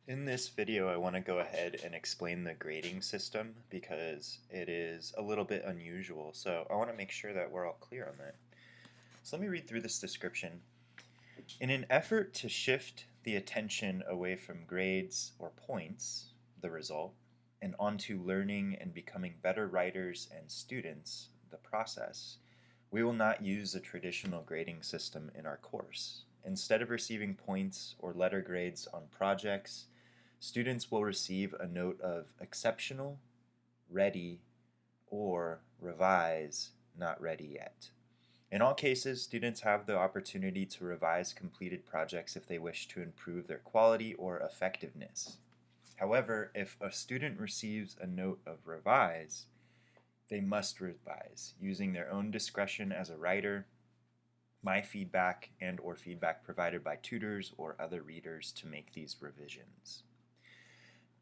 In this video, I want to go ahead and explain the grading system because it is a little bit unusual. So I want to make sure that we're all clear on that. So let me read through this description. In an effort to shift the attention away from grades or points, the result, and onto learning and becoming better writers and students, the process, we will not use a traditional grading system in our course. Instead of receiving points or letter grades on projects, students will receive a note of exceptional, ready, or revise, not ready yet. In all cases, students have the opportunity to revise completed projects if they wish to improve their quality or effectiveness. However, if a student receives a note of revise, they must revise using their own discretion as a writer, my feedback and/or feedback provided by tutors or other readers to make these revisions.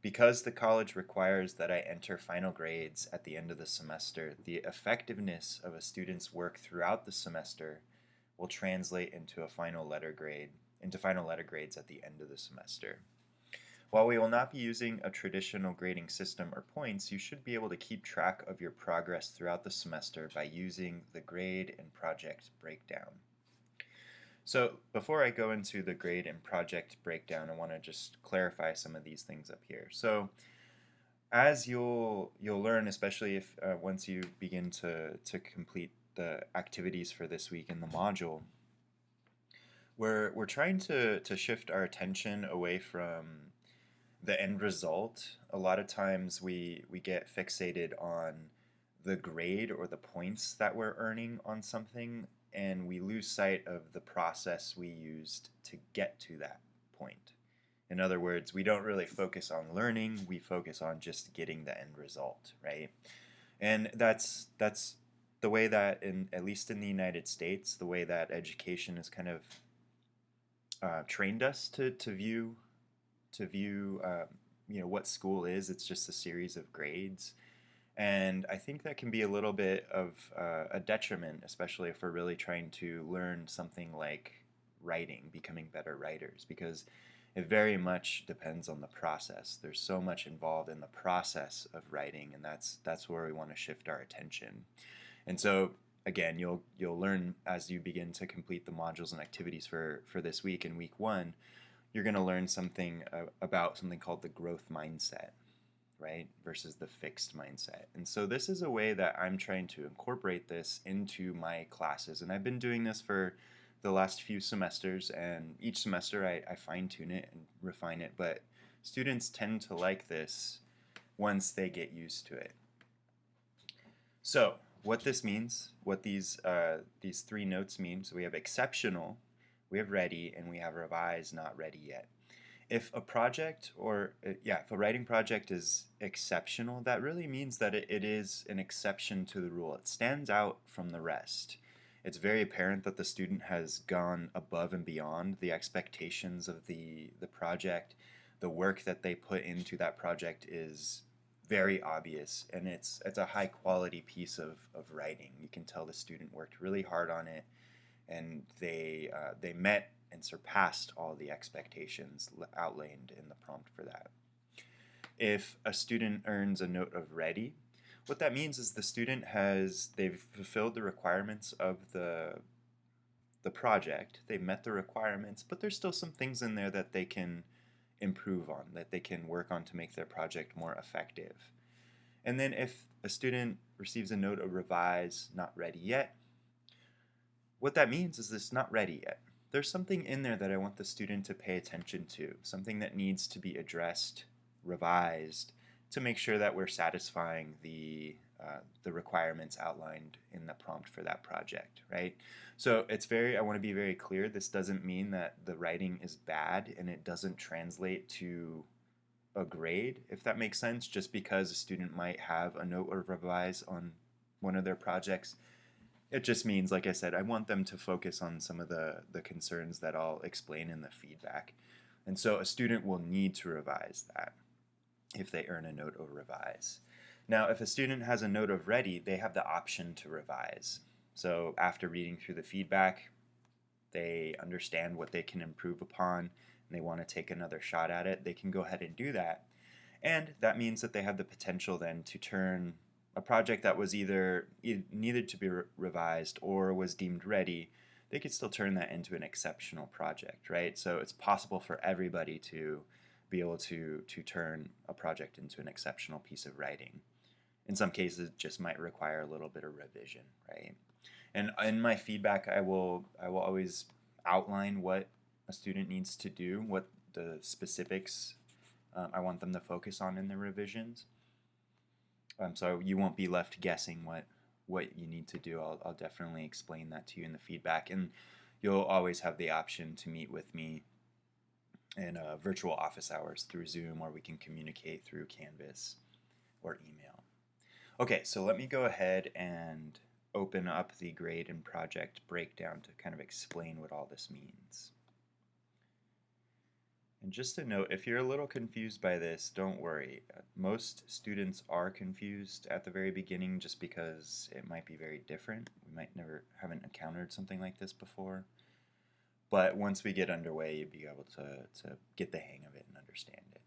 Because the college requires that I enter final grades at the end of the semester, the effectiveness of a student's work throughout the semester will translate into final letter grades at the end of the semester. While we will not be using a traditional grading system or points, you should be able to keep track of your progress throughout the semester by using the grade and project breakdown. So before I go into the grade and project breakdown, I want to just clarify some of these things up here. So as you'll learn, especially if once you begin to complete the activities for this week in the module, we're trying to shift our attention away from the end result. A lot of times we get fixated on the grade or the points that we're earning on something, and we lose sight of the process we used to get to that point. In other words, we don't really focus on learning, we focus on just getting the end result, right? And that's the way that, at least in the United States, the way that education has kind of trained us to view what school is. It's just a series of grades. And I think that can be a little bit of a detriment, especially if we're really trying to learn something like writing, becoming better writers, because it very much depends on the process. There's so much involved in the process of writing, and that's where we want to shift our attention. And so again, you'll learn as you begin to complete the modules and activities for this week. In week 1, you're going to learn something about something called the growth mindset, right, versus the fixed mindset. And so this is a way that I'm trying to incorporate this into my classes. And I've been doing this for the last few semesters, and each semester I fine-tune it and refine it, but students tend to like this once they get used to it. So what this means, what these 3 notes mean, so we have exceptional, we have ready, and we have revise, not ready yet. If a project if a writing project is exceptional, that really means that it is an exception to the rule. It stands out from the rest. It's very apparent that the student has gone above and beyond the expectations of the project. The work that they put into that project is very obvious, and it's a high quality piece of writing. You can tell the student worked really hard on it, and they met and surpassed all the expectations outlined in the prompt for that. If a student earns a note of ready, what that means is the student they've fulfilled the requirements of the project, they've met the requirements, but there's still some things in there that they can improve on, that they can work on to make their project more effective. And then if a student receives a note of revise, not ready yet, what that means is it's not ready yet. There's something in there that I want the student to pay attention to, something that needs to be addressed, revised, to make sure that we're satisfying the requirements outlined in the prompt for that project, right? So I want to be very clear, this doesn't mean that the writing is bad and it doesn't translate to a grade, if that makes sense, just because a student might have a note or revise on one of their projects. It just means, like I said, I want them to focus on some of the concerns that I'll explain in the feedback. And so a student will need to revise that if they earn a note of revise. Now, if a student has a note of ready, they have the option to revise. So after reading through the feedback, they understand what they can improve upon. and they want to take another shot at it, they can go ahead and do that. And that means that they have the potential then to turn a project that was either needed to be revised or was deemed ready, they could still turn that into an exceptional project, right? So it's possible for everybody to be able to turn a project into an exceptional piece of writing. In some cases, it just might require a little bit of revision, right? And in my feedback, I will always outline what a student needs to do, what the specifics I want them to focus on in the revisions. So you won't be left guessing what you need to do. I'll definitely explain that to you in the feedback, and you'll always have the option to meet with me in virtual office hours through Zoom, or we can communicate through Canvas or email. Okay, so let me go ahead and open up the grade and project breakdown to kind of explain what all this means. And just a note, if you're a little confused by this, don't worry. Most students are confused at the very beginning just because it might be very different. We might haven't encountered something like this before. But once we get underway, you'll be able to get the hang of it and understand it.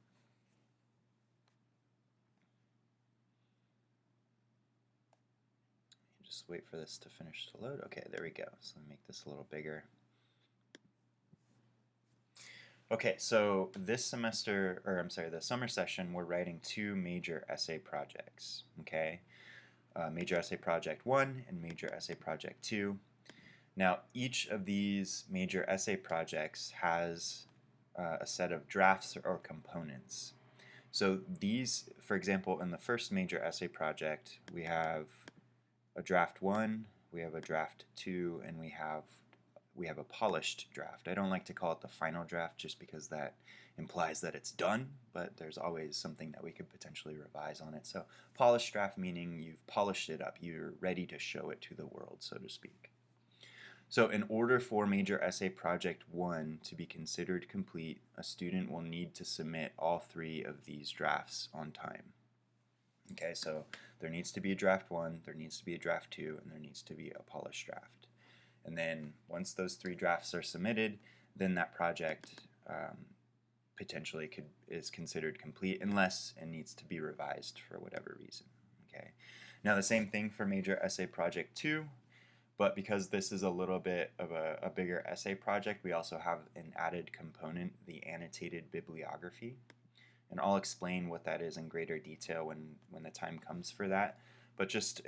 Just wait for this to finish to load. Okay, there we go. So let me make this a little bigger. Okay, so this semester, or I'm sorry, the summer session, we're writing 2 major essay projects, okay? Major essay project 1 and major essay project 2. Now, each of these major essay projects has a set of drafts or components. So these, for example, in the first major essay project, we have a draft 1, we have a draft 2, and we have a polished draft. I don't like to call it the final draft just because that implies that it's done, but there's always something that we could potentially revise on it. So polished draft meaning you've polished it up, you're ready to show it to the world, so to speak. So in order for major essay project 1 to be considered complete, a student will need to submit all 3 of these drafts on time. Okay, so there needs to be a draft 1, there needs to be a draft 2, and there needs to be a polished draft. And then once those 3 drafts are submitted, then that project potentially is considered complete unless it needs to be revised for whatever reason. Okay. Now the same thing for major essay project 2, but because this is a little bit of a bigger essay project, we also have an added component, the annotated bibliography. And I'll explain what that is in greater detail when the time comes for that. But just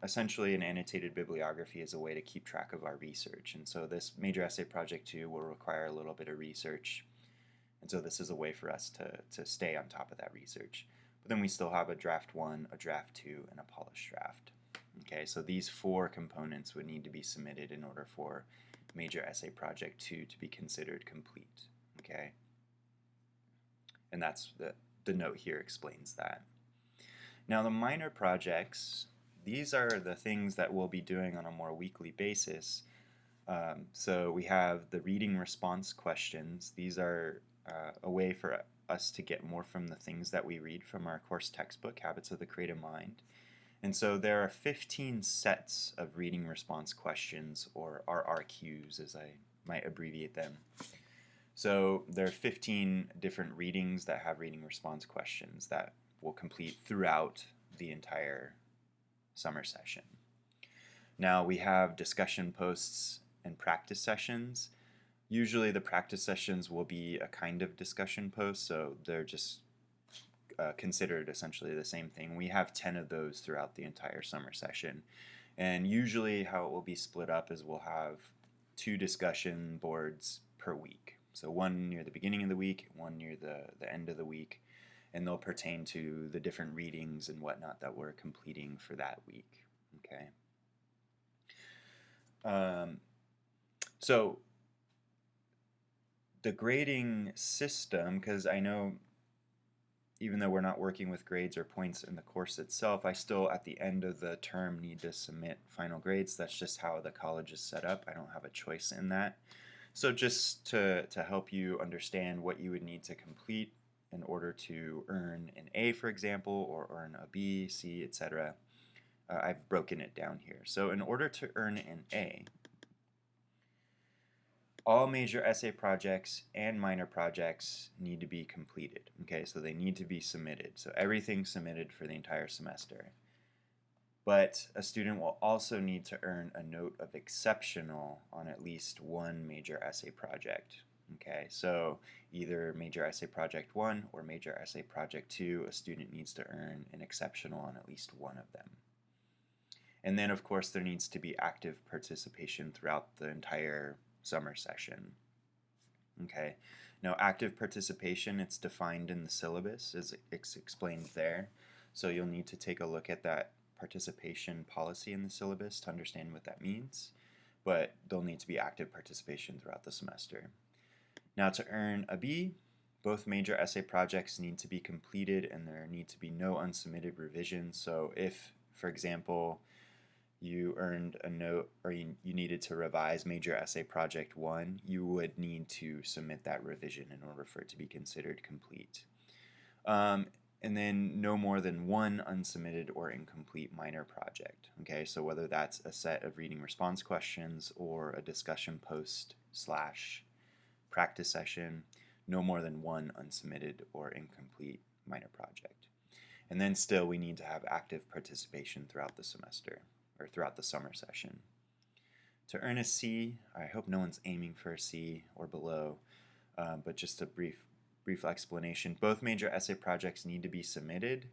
essentially an annotated bibliography is a way to keep track of our research. And so this major essay project 2 will require a little bit of research. And so this is a way for us to stay on top of that research. But then we still have a draft 1, a draft 2, and a polished draft. Okay, so these 4 components would need to be submitted in order for major essay project 2 to be considered complete. Okay, and that's the note here explains that. Now the minor projects, these are the things that we'll be doing on a more weekly basis. So we have the reading response questions. These are a way for us to get more from the things that we read from our course textbook, Habits of the Creative Mind. And so there are 15 sets of reading response questions, or RRQs as I might abbreviate them. So there are 15 different readings that have reading response questions that will complete throughout the entire summer session. Now we have discussion posts and practice sessions. Usually the practice sessions will be a kind of discussion post, so they're just considered essentially the same thing. We have 10 of those throughout the entire summer session. And usually how it will be split up is we'll have 2 discussion boards per week. So one near the beginning of the week, one near the end of the week, and they'll pertain to the different readings and whatnot that we're completing for that week. Okay. So the grading system, because I know even though we're not working with grades or points in the course itself, I still at the end of the term need to submit final grades. That's just how the college is set up. I don't have a choice in that. So just to help you understand what you would need to complete in order to earn an A, for example, or earn a B, C, etc., I've broken it down here. So in order to earn an A, all major essay projects and minor projects need to be completed. Okay, so they need to be submitted. So everything's submitted for the entire semester. But a student will also need to earn a note of exceptional on at least one major essay project. Okay, so either major essay project 1 or major essay project 2, a student needs to earn an exceptional on at least one of them. And then, of course, there needs to be active participation throughout the entire summer session. Okay, now active participation, it's defined in the syllabus as it's explained there. So you'll need to take a look at that participation policy in the syllabus to understand what that means. But there'll need to be active participation throughout the semester. Now to earn a B, both major essay projects need to be completed and there need to be no unsubmitted revisions. So if, for example, you earned a note or you needed to revise major essay project 1, you would need to submit that revision in order for it to be considered complete. And then no more than one unsubmitted or incomplete minor project. Okay, so whether that's a set of reading response questions or a discussion post / practice session, no more than one unsubmitted or incomplete minor project. And then still we need to have active participation throughout the semester or throughout the summer session. To earn a C, I hope no one's aiming for a C or below, but just a brief explanation. Both major essay projects need to be submitted,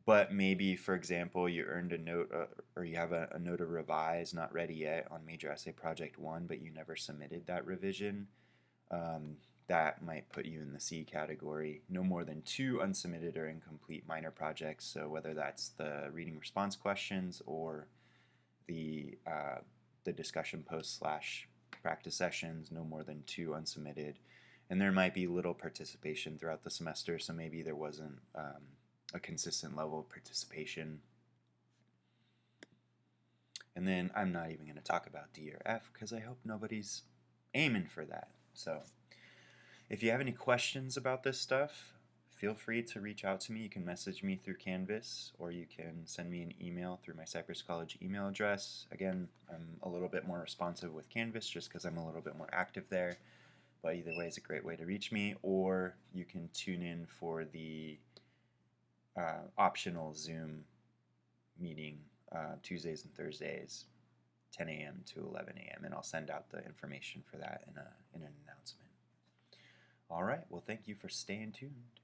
but maybe, for example, you earned a note or you have a note of revise not ready yet on major essay project 1, but you never submitted that revision. That might put you in the C category. No more than 2 unsubmitted or incomplete minor projects, so whether that's the reading response questions or the discussion post / practice sessions, no more than 2 unsubmitted. And there might be little participation throughout the semester, so maybe there wasn't a consistent level of participation. And then I'm not even going to talk about D or F because I hope nobody's aiming for that. So if you have any questions about this stuff, feel free to reach out to me. You can message me through Canvas or you can send me an email through my Cypress College email address. Again, I'm a little bit more responsive with Canvas just because I'm a little bit more active there. But either way is a great way to reach me, or you can tune in for the optional Zoom meeting Tuesdays and Thursdays, 10 a.m. to 11 a.m., and I'll send out the information for that in an announcement. All right, well, thank you for staying tuned.